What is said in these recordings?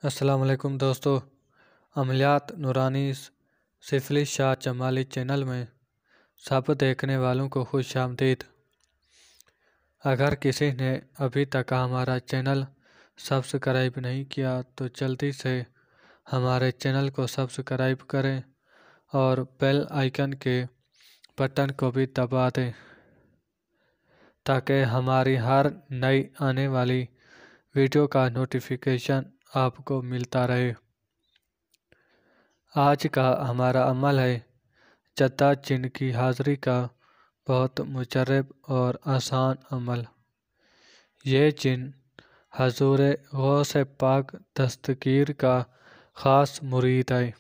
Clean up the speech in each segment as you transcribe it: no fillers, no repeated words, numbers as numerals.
السلام علیکم دوستو، عملیات نورانی سفلی شاہ جمالی چینل میں سب دیکھنے والوں کو خوش آمدید۔ اگر کسی نے ابھی تک ہمارا چینل سبسکرائب نہیں کیا تو جلدی سے ہمارے چینل کو سبسکرائب کریں اور بیل آئیکن کے بٹن کو بھی دبا دیں تاکہ ہماری ہر نئی آنے والی ویڈیو کا نوٹیفیکیشن آپ کو ملتا رہے۔ آج کا ہمارا عمل ہے جدہ جن کی حاضری کا بہت مجرب اور آسان عمل۔ یہ جن حضور غوث پاک دستگیر کا خاص مرید ہے۔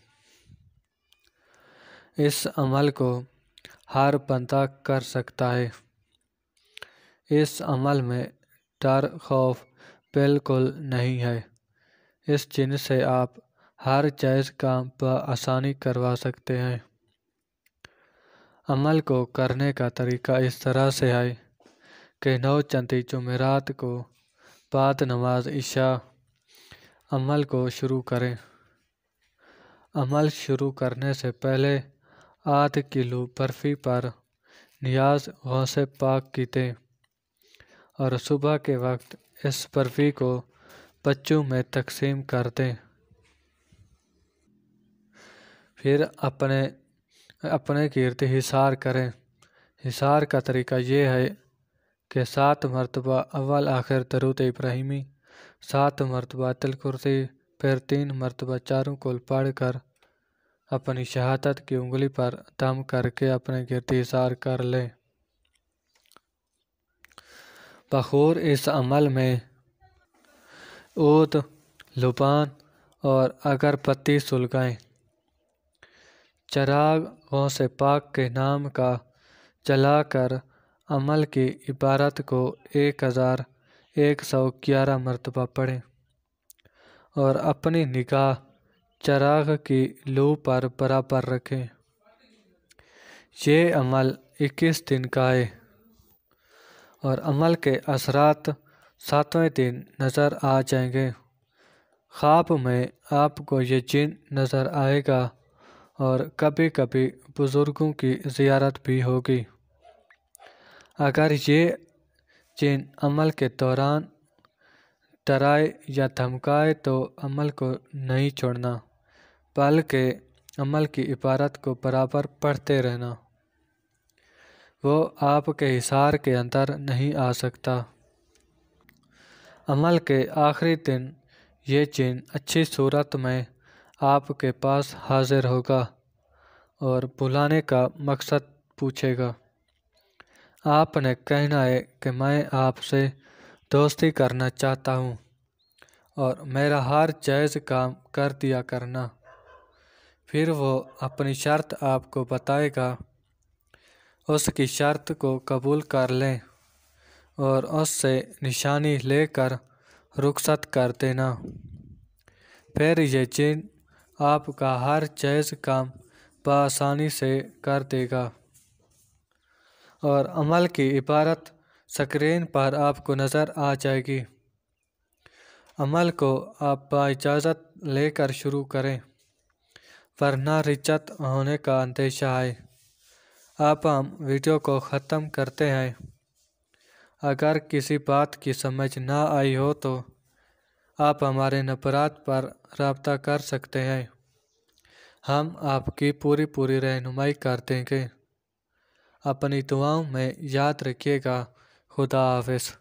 اس عمل کو ہر بندہ کر سکتا ہے۔ اس عمل میں ڈر خوف بالکل نہیں ہے۔ اس جن سے آپ ہر جائز کام بآسانی کروا سکتے ہیں۔ عمل کو کرنے کا طریقہ اس طرح سے ہے کہ 9 چندی جمعرات کو بعد نماز عشاء عمل کو شروع کریں۔ عمل شروع کرنے سے پہلے آدھ کلو برفی پر نیاز غوث پاک کی دیں اور صبح کے وقت اس برفی کو بچوں میں تقسیم کر دیں۔ پھر اپنے گرد حصار کریں۔ حصار کا طریقہ یہ ہے کہ 7 مرتبہ اول آخر درود ابراہیمی، 7 مرتبہ آیت الکرسی، پھر 3 مرتبہ چاروں کل پڑھ کر اپنی شہادت کی انگلی پر دم کر کے اپنے گرد حصار کر لیں۔ بخور اس عمل میں عود، لبان اور اگربتی سلگائیں۔ چراغ غوث پاک کے نام کا جلا کر عمل کی عبارت کو 1111 مرتبہ پڑھیں اور اپنی نگاہ چراغ کی لو پر برابر رکھیں۔ یہ عمل 21 دن کا ہے اور عمل کے اثرات 7ویں دن نظر آ جائیں گے۔ خواب میں آپ کو یہ جن نظر آئے گا اور کبھی کبھی بزرگوں کی زیارت بھی ہوگی۔ اگر یہ جن عمل کے دوران ڈرائے یا دھمکائے تو عمل کو نہیں چھوڑنا بلکہ عمل کی عبارت کو برابر پڑھتے رہنا۔ وہ آپ کے حصار کے اندر نہیں آ سکتا۔ عمل کے آخری دن یہ جن اچھی صورت میں آپ کے پاس حاضر ہوگا اور بلانے کا مقصد پوچھے گا۔ آپ نے کہنا ہے کہ میں آپ سے دوستی کرنا چاہتا ہوں اور میرا ہر جائز کام کر دیا کرنا۔ پھر وہ اپنی شرط آپ کو بتائے گا، اس کی شرط کو قبول کر لیں اور اس سے نشانی لے کر رخصت کر دینا۔ پھر یہ جن آپ کا ہر جائز کام بآسانی سے کر دے گا اور عمل کی عبارت سکرین پر آپ کو نظر آ جائے گی۔ عمل کو آپ باجازت لے کر شروع کریں ورنہ رجعت ہونے کا اندیشہ ہے۔ اب ہم ویڈیو کو ختم کرتے ہیں۔ اگر کسی بات کی سمجھ نہ آئی ہو تو آپ ہمارے نمبرات پر رابطہ کر سکتے ہیں۔ ہم آپ کی پوری رہنمائی کر دیں گے۔ اپنی دعاؤں میں یاد رکھیے گا۔ خدا حافظ۔